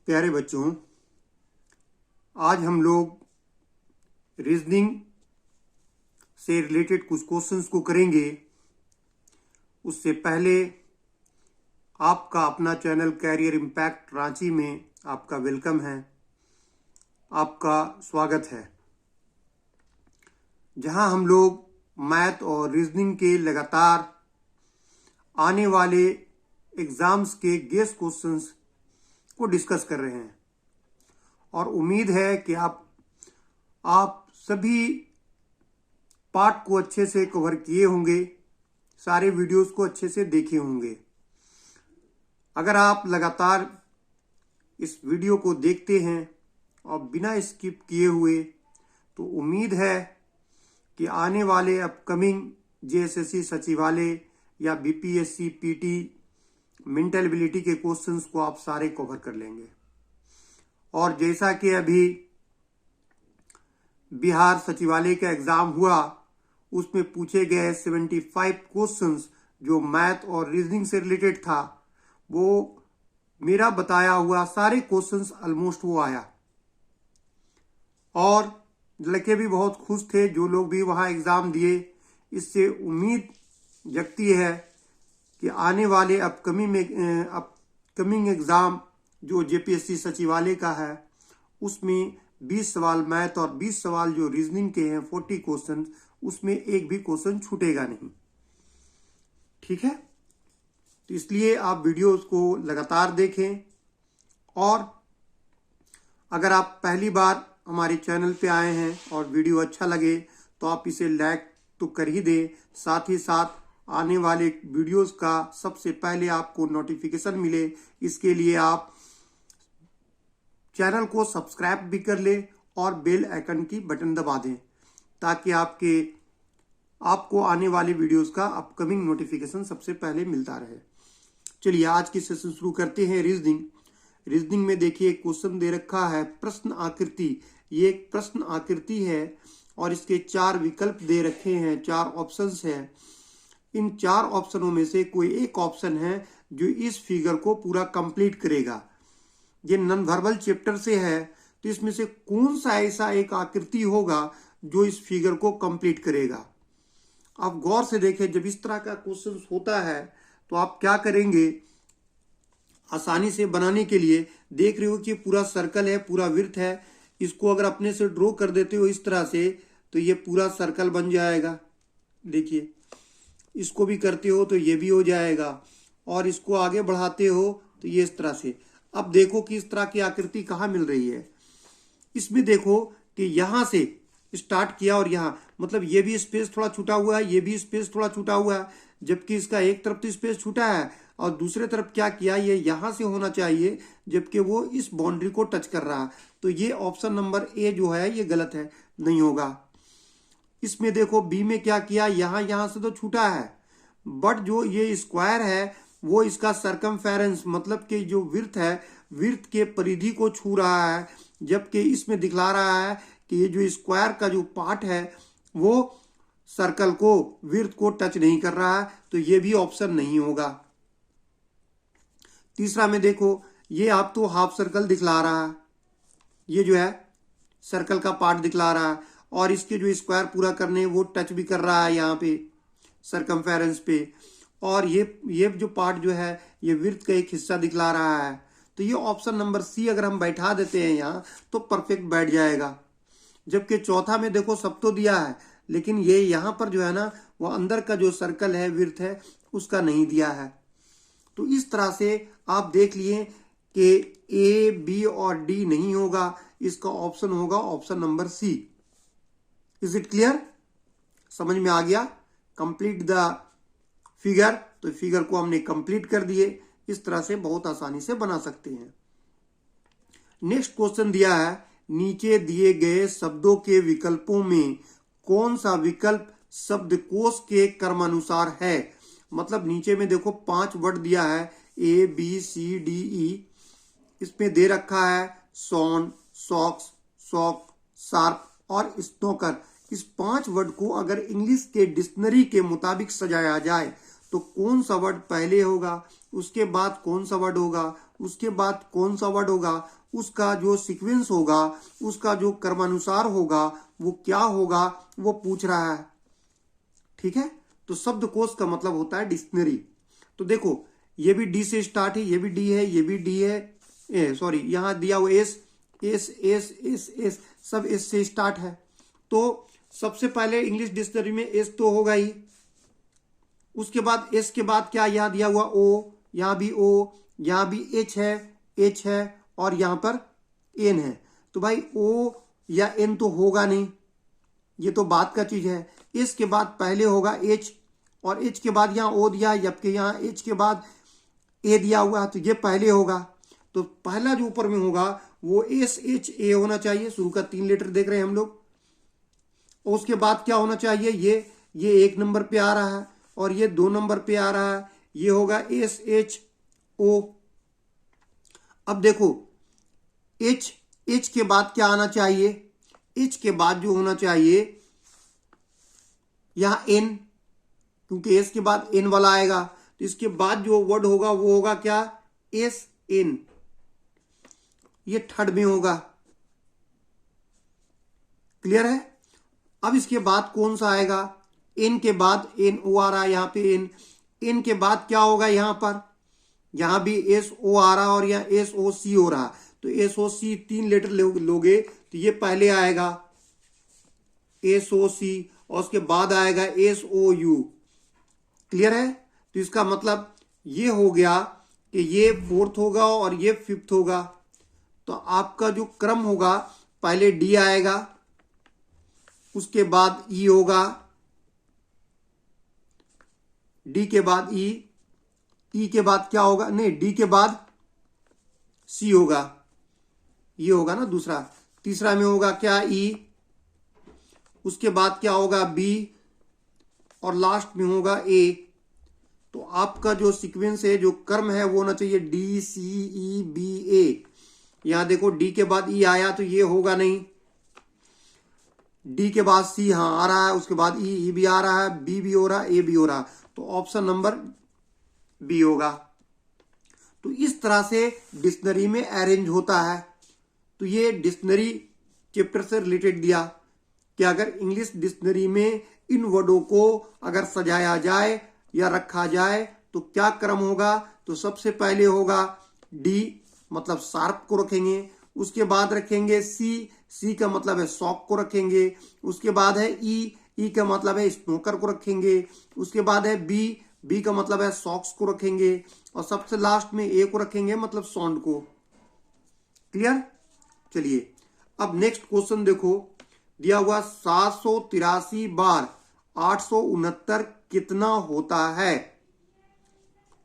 प्यारे बच्चों, आज हम लोग रीजनिंग से रिलेटेड कुछ क्वेश्चंस को करेंगे। उससे पहले आपका अपना चैनल कैरियर इम्पैक्ट रांची में आपका वेलकम है, आपका स्वागत है, जहां हम लोग मैथ और रीजनिंग के लगातार आने वाले एग्जाम्स के गेस क्वेश्चंस को डिस्कस कर रहे हैं और उम्मीद है कि आप सभी पार्ट को अच्छे से कवर किए होंगे, सारे वीडियोस को अच्छे से देखे होंगे। अगर आप लगातार इस वीडियो को देखते हैं और बिना स्किप किए हुए, तो उम्मीद है कि आने वाले अपकमिंग जेएसएससी सचिवालय या बीपीएससी पीटी मेंटल एबिलिटी के क्वेश्चंस को आप सारे कवर कर लेंगे। और जैसा कि अभी बिहार सचिवालय का एग्जाम हुआ, उसमें पूछे गए 75 क्वेश्चंस जो मैथ और रीजनिंग से रिलेटेड था, वो मेरा बताया हुआ सारे क्वेश्चंस ऑलमोस्ट वो आया। और लड़के भी बहुत खुश थे जो लोग भी वहां एग्जाम दिए। इससे उम्मीद जगती है कि आने वाले अपकमिंग एग्जाम जो जेपीएससी सचिवालय का है, उसमें 20 सवाल मैथ और 20 सवाल जो रीजनिंग के हैं 40 क्वेश्चन, उसमें एक भी क्वेश्चन छूटेगा नहीं। ठीक है, तो इसलिए आप वीडियोस को लगातार देखें। और अगर आप पहली बार हमारे चैनल पे आए हैं और वीडियो अच्छा लगे तो आप इसे लाइक तो कर ही दें। साथ ही साथ आने वाले वीडियोस का सबसे पहले आपको नोटिफिकेशन मिले, इसके लिए आप चैनल को सब्सक्राइब भी कर लें और बेल आइकन की बटन दबा दें, ताकि आपको आने वाले वीडियोस का अपकमिंग नोटिफिकेशन सबसे पहले मिलता रहे। चलिए आज की सेशन शुरू करते हैं। रीजनिंग में देखिए क्वेश्चन दे रखा है प्रश्न आकृति। ये एक प्रश्न आकृति है और इसके 4 विकल्प दे रखे हैं, 4 ऑप्शंस है। इन 4 ऑप्शनों में से कोई एक ऑप्शन है जो इस फिगर को पूरा कंप्लीट करेगा। ये नॉन वर्बल चैप्टर से है, तो इसमें से कौन सा ऐसा एक आकृति होगा जो इस फिगर को कंप्लीट करेगा। आप गौर से देखें, जब इस तरह का क्वेश्चन होता है तो आप क्या करेंगे, आसानी से बनाने के लिए देख रहे हो कि पूरा सर्कल है, पूरा वृत्त है। इसको अगर अपने से ड्रॉ कर देते हो इस तरह से, तो ये पूरा सर्कल बन जाएगा। देखिए, इसको भी करते हो तो ये भी हो जाएगा, और इसको आगे बढ़ाते हो तो ये इस तरह से। अब देखो कि इस तरह की आकृति कहाँ मिल रही है। इसमें देखो कि यहां से स्टार्ट किया और यहाँ मतलब ये भी स्पेस थोड़ा छूटा हुआ है, ये भी स्पेस थोड़ा छूटा हुआ है, जबकि इसका एक तरफ तो स्पेस छूटा है और दूसरे तरफ क्या किया, ये यहां से होना चाहिए, जबकि वो इस बाउंड्री को टच कर रहा है। तो ये ऑप्शन नंबर ए जो है ये गलत है, नहीं होगा। इसमें देखो बी में क्या किया, यहां से तो छूटा है, बट जो ये स्क्वायर है वो इसका सरकमफेरेंस मतलब कि जो वृत्त है, वृत्त के परिधि को छू रहा है, जबकि इसमें दिखला रहा है कि ये जो स्क्वायर का जो पार्ट है वो सर्कल को, वृत्त को टच नहीं कर रहा है। तो ये भी ऑप्शन नहीं होगा। तीसरा में देखो, ये आप तो हाफ सर्कल दिखला रहा है, ये जो है सर्कल का पार्ट दिखला रहा है, और इसके जो स्क्वायर पूरा करने वो टच भी कर रहा है यहाँ पे सरकमफेरेंस पे, और ये जो पार्ट जो है ये वृत्त का एक हिस्सा दिखला रहा है। तो ये ऑप्शन नंबर सी अगर हम बैठा देते हैं यहाँ तो परफेक्ट बैठ जाएगा। जबकि चौथा में देखो सब तो दिया है, लेकिन ये यहाँ पर जो है ना, वो अंदर का जो सर्कल है, वृत्त है, उसका नहीं दिया है। तो इस तरह से आप देख लिए कि ए, बी और डी नहीं होगा, इसका ऑप्शन होगा option number C. Is it clear? समझ में आ गया? Complete the figure. तो फिगर को हमने कंप्लीट कर दिए। इस तरह से बहुत आसानी से बना सकते हैं। नेक्स्ट क्वेश्चन दिया है, नीचे दिए गए शब्दों के विकल्पों में कौन सा विकल्प शब्दकोश के क्रमानुसार है। मतलब नीचे में देखो 5 वर्ड दिया है, A B C D E. इसमें दे रखा है सॉन, सॉक्स, सॉक, शार्प और स्नोकर। इस 5 वर्ड को अगर इंग्लिश के डिक्शनरी के मुताबिक सजाया जाए तो कौन सा वर्ड पहले होगा, उसके बाद कौन सा वर्ड होगा, उसके बाद कौन सा वर्ड होगा, उसका जो सीक्वेंस होगा, उसका जो क्रमानुसार होगा वो क्या होगा, वो पूछ रहा है। ठीक है, तो शब्दकोश का मतलब होता है डिक्शनरी। तो देखो ये भी डी से स्टार्ट है, ये भी डी है, ये भी डी है, सॉरी यहाँ दिया हुआ S S S S S, सब एस से स्टार्ट है। तो सबसे पहले इंग्लिश डिक्शनरी में एस तो होगा ही, उसके बाद एस के बाद क्या यहाँ दिया हुआ ओ, यहाँ भी ओ, यहाँ भी एच है और यहाँ पर एन है। तो भाई ओ या एन तो होगा नहीं, ये तो बात का चीज है। एस के बाद पहले होगा एच और एच के बाद यहाँ ओ दिया, जबकि यहाँ एच के बाद ए दिया हुआ है, तो ये पहले होगा। तो पहला जो ऊपर में होगा वो एस एच ए होना चाहिए, शुरू का 3 लेटर देख रहे हैं हम लोग। और उसके बाद क्या होना चाहिए, ये 1 नंबर पे आ रहा है और ये 2 नंबर पे आ रहा है, ये होगा एस एच ओ। अब देखो एच के बाद क्या आना चाहिए, एच के बाद जो होना चाहिए यहां एन, क्योंकि एस के बाद एन वाला आएगा, तो इसके बाद जो वर्ड होगा वो होगा क्या, एस एन, ये थर्ड में होगा। क्लियर है। अब इसके बाद कौन सा आएगा, एन के बाद एन ओ आ रहा है, यहाँ पे एन के बाद क्या होगा, यहां पर यहां भी एस ओ आ रहा और यहाँ एस ओ सी हो रहा, तो एस ओ सी 3 लेटर लोगे तो ये पहले आएगा एस ओ सी और उसके बाद आएगा एस ओ यू। क्लियर है। तो इसका मतलब ये हो गया कि ये 4th होगा और ये 5th होगा। तो आपका जो क्रम होगा पहले डी आएगा, उसके बाद ई होगा, डी के बाद ई के बाद क्या होगा, नहीं डी के बाद सी होगा, ये होगा ना दूसरा। तीसरा में होगा क्या, ई, उसके बाद क्या होगा बी और लास्ट में होगा ए। तो आपका जो सीक्वेंस है, जो क्रम है वो होना चाहिए डी सी ई बी ए। यहां देखो डी के बाद ई आया तो ये होगा नहीं, डी के बाद सी हाँ आ रहा है, उसके बाद ई भी आ रहा है, बी भी हो रहा है, ए भी हो रहा, तो ऑप्शन नंबर बी होगा। तो इस तरह से डिक्शनरी में अरेंज होता है। तो ये डिक्शनरी चैप्टर से रिलेटेड दिया कि अगर इंग्लिश डिक्शनरी में इन वर्डों को अगर सजाया जाए या रखा जाए तो क्या क्रम होगा। तो सबसे पहले होगा डी, मतलब शार्प को रखेंगे, उसके बाद रखेंगे सी का मतलब है शॉक को रखेंगे, उसके बाद है ई का मतलब है स्नोकर को रखेंगे, उसके बाद है बी का मतलब है सॉक्स को रखेंगे और सबसे लास्ट में ए को रखेंगे, मतलब साउंड को। क्लियर। चलिए अब नेक्स्ट क्वेश्चन देखो, दिया हुआ 783 बार 869 कितना होता है।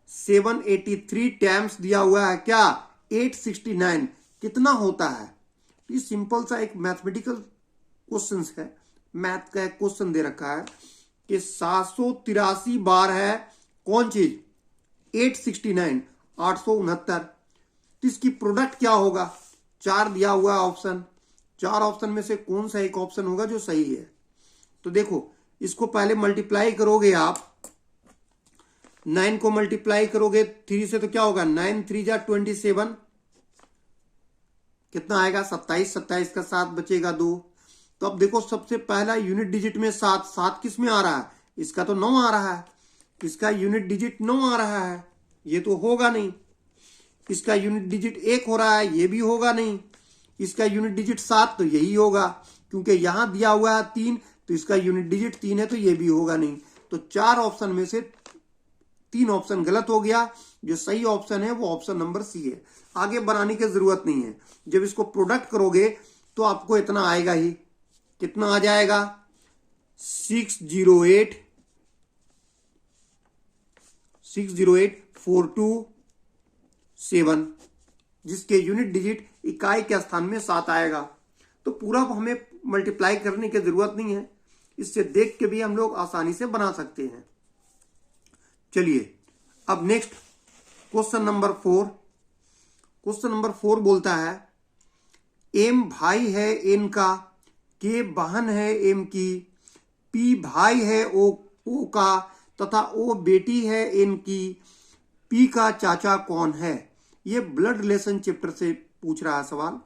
783 टाइम्स दिया हुआ है क्या 869 कितना होता है। तो ये सिंपल सा एक मैथमेटिकल क्वेश्चन है, मैथ का एक क्वेश्चन दे रखा है कि 783 बार है कौन चीज 869 869, तो इसकी प्रोडक्ट क्या होगा। 4 दिया हुआ है ऑप्शन, 4 ऑप्शन में से कौन सा एक ऑप्शन होगा जो सही है। तो देखो इसको पहले मल्टीप्लाई करोगे आप, 9 को मल्टीप्लाई करोगे 3 से तो क्या होगा 9 3 जा 27, कितना आएगा 27, 27 का 7 बचेगा 2। तो अब देखो सबसे पहला यूनिट डिजिट में 7 किस में आ रहा है, इसका तो 9 आ रहा है, इसका यूनिट डिजिट 9 आ रहा है, ये तो होगा नहीं। इसका यूनिट डिजिट 1 हो रहा है, ये भी होगा नहीं। इसका यूनिट डिजिट 7 तो यही होगा, क्योंकि यहां दिया हुआ है 3, तो इसका यूनिट डिजिट 3 है, तो ये भी होगा नहीं। तो 4 ऑप्शन में से 3 ऑप्शन गलत हो गया, जो सही ऑप्शन है वो ऑप्शन नंबर सी है। आगे बनाने की जरूरत नहीं है, जब इसको प्रोडक्ट करोगे तो आपको इतना आएगा ही, कितना आ जाएगा 608 427, जिसके यूनिट डिजिट इकाई के स्थान में 7 आएगा। तो पूरा हमें मल्टीप्लाई करने की जरूरत नहीं है, इससे देख के भी हम लोग आसानी से बना सकते हैं। चलिए अब next question number 4। Question number 4 बोलता है एम भाई है एन का, के बहन है एम की, पी भाई है ओ का तथा ओ बेटी है एन की, पी का चाचा कौन है? ये ब्लड रिलेशन चैप्टर से पूछ रहा है सवाल।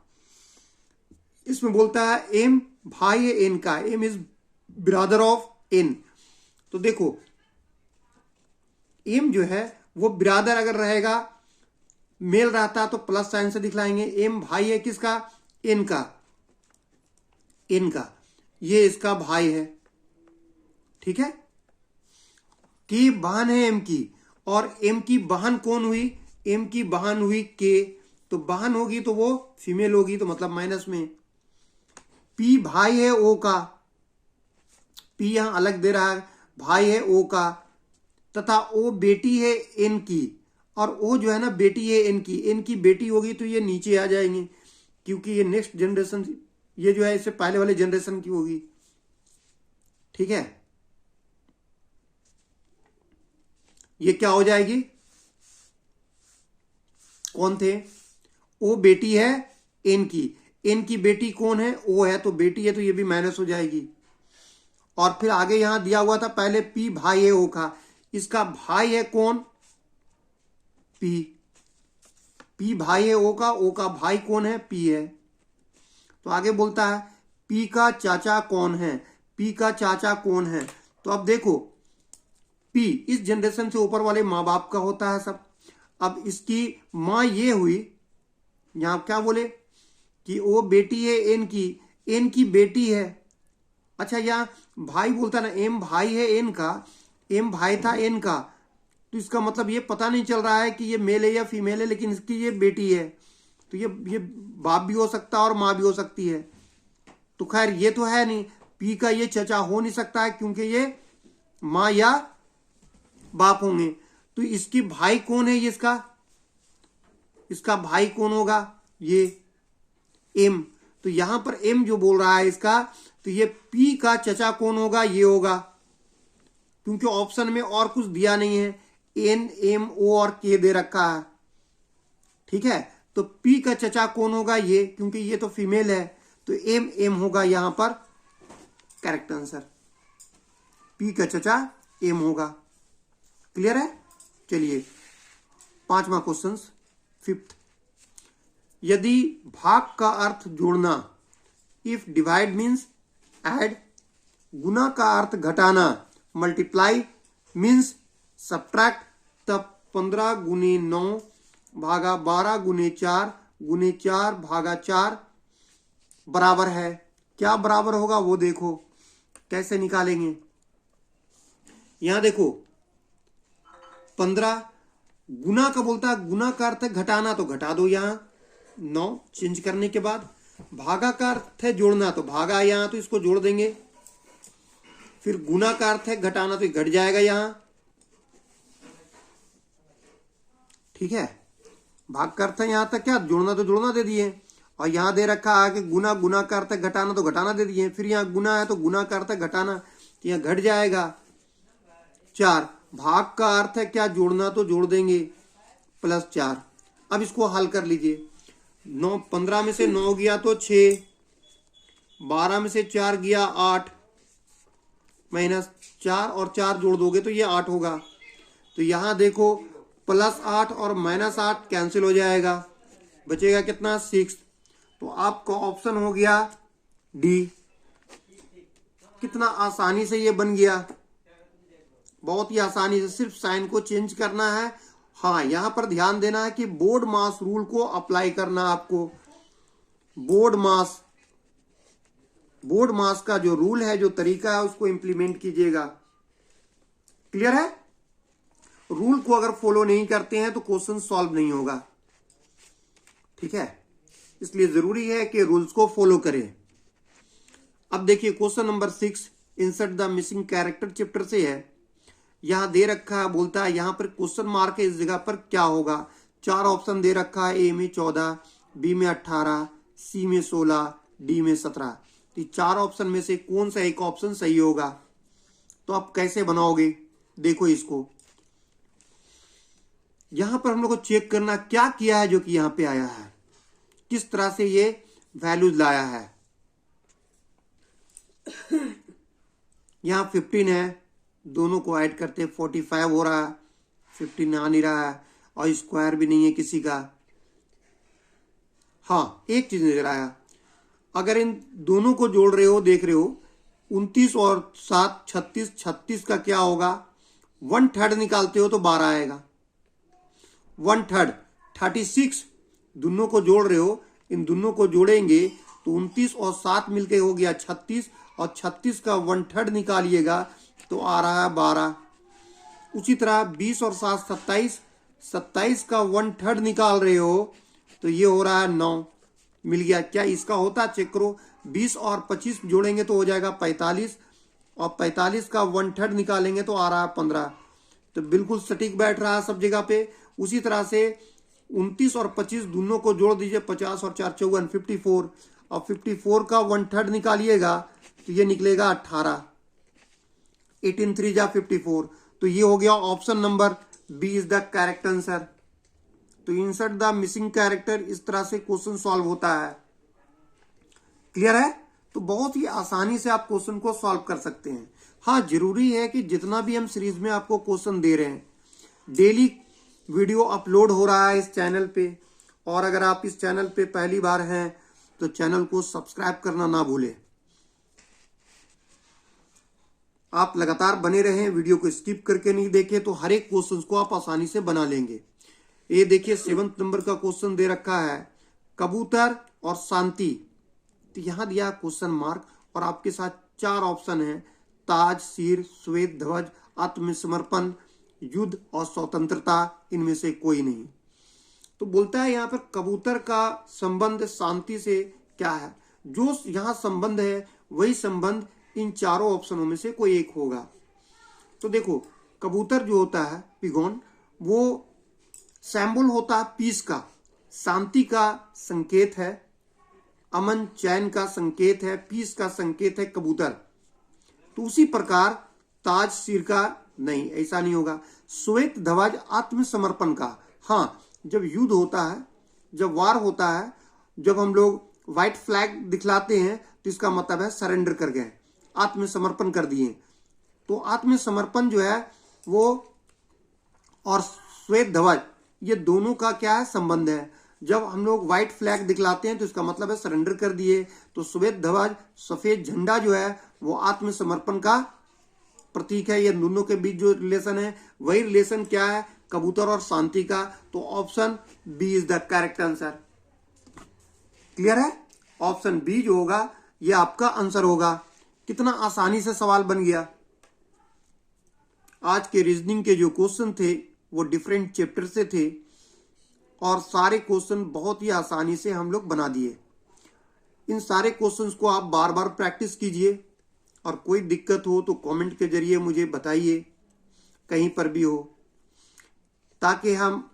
इसमें बोलता है एम भाई है एन का, M is brother of N. तो देखो एम जो है वो ब्रदर अगर रहेगा, मेल रहता तो प्लस साइन से दिखलाएंगे। एम भाई है किसका? एन का, एन का, ये इसका भाई है, ठीक है। की बहन है एम की, और एम की बहन कौन हुई? एम की बहन हुई के, तो बहन होगी तो वो फीमेल होगी, तो मतलब माइनस में। पी भाई है ओ का, पी यहां अलग दे रहा है, भाई है ओ का, तथा ओ बेटी है एन की, और ओ जो है ना बेटी है एन की, एन की बेटी होगी तो ये नीचे आ जाएंगे, क्योंकि ये नेक्स्ट जनरेशन, ये जो है इससे पहले वाले जनरेशन की होगी, ठीक है। ये क्या हो जाएगी? कौन थे? ओ बेटी है एन की, एन की बेटी कौन है? ओ है, तो बेटी है तो ये भी माइनस हो जाएगी। और फिर आगे यहां दिया हुआ था पहले पी भाई है ओ का, इसका भाई है कौन? पी, पी भाई है ओ का भाई कौन है? पी है। तो आगे बोलता है पी का चाचा कौन है? पी का चाचा कौन है? तो अब देखो पी इस जनरेशन से ऊपर वाले माँ बाप का होता है सब। अब इसकी माँ ये हुई, यहां क्या बोले कि वो बेटी है एन की, एन की बेटी है। अच्छा यहाँ भाई बोलता ना, एम भाई है एन का, एम भाई था एन का, तो इसका मतलब ये पता नहीं चल रहा है कि ये मेल है या फीमेल है, लेकिन इसकी ये बेटी है, तो ये बाप भी हो सकता है और माँ भी हो सकती है। तो खैर ये तो है नहीं, पी का ये चचा हो नहीं सकता है क्योंकि ये माँ या बाप होंगे। तो इसकी भाई कौन है? ये इसका भाई कौन होगा? ये एम। तो यहां पर एम जो बोल रहा है इसका, तो ये पी का चचा कौन होगा? ये होगा, क्योंकि ऑप्शन में और कुछ दिया नहीं है, एन एम ओ और के दे रखा है, ठीक है। तो पी का चचा कौन होगा? ये, क्योंकि ये तो फीमेल है, तो एम एम होगा यहां पर करेक्ट आंसर। पी का चचा एम होगा। क्लियर है? चलिए 5वां क्वेश्चन, 5th। यदि भाग का अर्थ जोड़ना, इफ डिवाइड मीन्स ऐड, गुना का अर्थ घटाना, मल्टीप्लाई मीन्स सब्ट्रैक्ट, तब 15 गुने 9 भागा 12 गुने 4 भागा 4 बराबर है। क्या बराबर होगा वो देखो कैसे निकालेंगे। यहां देखो 15 गुना का बोलता है, गुना का अर्थ है घटाना, तो घटा दो यहां 9 चेंज करने के बाद। भागा का अर्थ है जोड़ना, तो भागा यहां तो इसको जोड़ देंगे। फिर गुना का अर्थ है घटाना, तो घट जाएगा यहां, ठीक है। भाग का अर्थ है यहां तक क्या जोड़ना, तो जोड़ना दे दिए, और यहां दे रखा है कि गुना, गुना का अर्थ है घटाना, तो घटाना दे दिए। फिर यहां गुना है तो गुना का अर्थ है घटाना, तो यहां घट जाएगा 4। भाग का अर्थ है क्या जोड़ना, तो जोड़ देंगे +4। अब इसको हल कर लीजिए। 9 15 में से 9 गया तो 6, 12 में से 4 गया 8, -4 और 4 जोड़ दोगे तो ये 8 होगा। तो यहां देखो +8 और -8 कैंसिल हो जाएगा, बचेगा कितना 6। तो आपका ऑप्शन हो गया डी। कितना आसानी से ये बन गया, बहुत ही आसानी से, सिर्फ साइन को चेंज करना है। हाँ यहां पर ध्यान देना है कि बोर्ड मास रूल को अप्लाई करना आपको। बोर्ड मास का जो रूल है, जो तरीका है, उसको इंप्लीमेंट कीजिएगा। क्लियर है? रूल को अगर फॉलो नहीं करते हैं तो क्वेश्चन सॉल्व नहीं होगा, ठीक है। इसलिए जरूरी है कि रूल्स को फॉलो करें। अब देखिए question number 6, insert the missing character chapter से है। यहां दे रखा है, बोलता है यहां पर क्वेश्चन मार्क है, इस जगह पर क्या होगा। 4 ऑप्शन दे रखा है, ए में 14, बी में 18, सी में 16, डी में 17। तो 4 ऑप्शन में से कौन सा एक ऑप्शन सही होगा? तो आप कैसे बनाओगे देखो इसको। यहां पर हम लोग को चेक करना क्या किया है जो कि यहां पे आया है, किस तरह से ये वैल्यूज लाया है। यहां 15 है, दोनों को ऐड करते 45 हो रहा है, 15 आ नहीं रहा है। और स्क्वायर भी नहीं है किसी का। हाँ, एक चीज नजर आया, अगर इन दोनों को जोड़ रहे हो, देख रहे हो 29 और 7 36, 36 का क्या होगा, 1/3 निकालते हो तो 12 आएगा। 1/3 36, दोनों को जोड़ रहे हो, इन दोनों को जोड़ेंगे तो 29 और 7 मिलके हो गया 36, और 36 का 1/3 निकालिएगा तो आ रहा है 12। उसी तरह 20 और 7 27, 27 का 1/3 निकाल रहे हो तो ये हो रहा है 9, मिल गया। क्या इसका होता, चेक करो, 20 और 25 जोड़ेंगे तो हो जाएगा 45, और 45 का 1/3 निकालेंगे तो आ रहा है 15। तो बिल्कुल सटीक बैठ रहा है सब जगह पे। उसी तरह से 29 और 25 दोनों को जोड़ दीजिए, 50 और 4 54, 54, और 54 का 1/3 निकालिएगा तो ये निकलेगा 18। 18 3 जा 54। तो ये हो गया option number B is the correct answer. तो इंसर्ट द मिसिंग कैरेक्टर, इस तरह से क्वेश्चन सॉल्व होता है। क्लियर है? तो बहुत ही आसानी से आप क्वेश्चन को सॉल्व कर सकते हैं। हाँ, जरूरी है कि जितना भी हम सीरीज में आपको क्वेश्चन दे रहे हैं, डेली वीडियो अपलोड हो रहा है इस चैनल पे, और अगर आप इस चैनल पे पहली बार हैं तो चैनल को सब्सक्राइब करना ना भूलें। आप लगातार बने रहें, वीडियो को स्किप करके नहीं देखें, तो हर एक क्वेश्चन को आप आसानी से बना लेंगे। ये देखिए 7 नंबर का क्वेश्चन दे रखा है, कबूतर और शांति। तो यहां दिया क्वेश्चन मार्क, और आपके साथ 4 ऑप्शन है, ताज, सिर, श्वेत ध्वज, आत्मसमर्पण, युद्ध और स्वतंत्रता, इनमें से कोई नहीं। तो बोलता है यहाँ पर कबूतर का संबंध शांति से क्या है, जो यहाँ संबंध है वही संबंध इन चारों ऑप्शनों में से कोई एक होगा। तो देखो, कबूतर जो होता है पिगोन, वो सिंबल होता है पीस का, शांति का संकेत है, अमन चैन का संकेत है, पीस का संकेत है कबूतर। तो उसी प्रकार ताज सिर का नहीं, ऐसा नहीं होगा। श्वेत ध्वज आत्मसमर्पण का, हाँ, जब युद्ध होता है, जब वार होता है, जब हम लोग व्हाइट फ्लैग दिखलाते हैं तो इसका मतलब है सरेंडर कर गए, आत्मसमर्पण कर दिए। तो आत्मसमर्पण जो है वो और श्वेत ध्वज, ये दोनों का क्या है, संबंध है। जब हम लोग व्हाइट फ्लैग दिखलाते हैं तो इसका मतलब है सरेंडर कर दिए। तो श्वेत ध्वज, सफेद झंडा जो है वो आत्मसमर्पण का प्रतीक है। ये दोनों के बीच जो रिलेशन है वही रिलेशन क्या है, कबूतर और शांति का। तो option B is the correct answer. Clear है? ऑप्शन बी जो होगा ये आपका आंसर होगा। कितना आसानी से सवाल बन गया। आज के रीजनिंग के जो क्वेश्चन थे वो डिफरेंट चैप्टर से थे, और सारे क्वेश्चन बहुत ही आसानी से हम लोग बना दिए। इन सारे क्वेश्चंस को आप बार बार प्रैक्टिस कीजिए, और कोई दिक्कत हो तो कमेंट के जरिए मुझे बताइए, कहीं पर भी हो, ताकि हम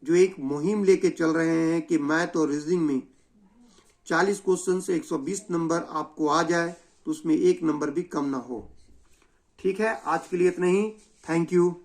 जो एक मुहिम लेके चल रहे हैं कि मैथ और रीजनिंग में 40 क्वेश्चन से 120 नंबर आपको आ जाए, तो उसमें 1 नंबर भी कम ना हो। ठीक है, आज के लिए इतना ही। Thank you.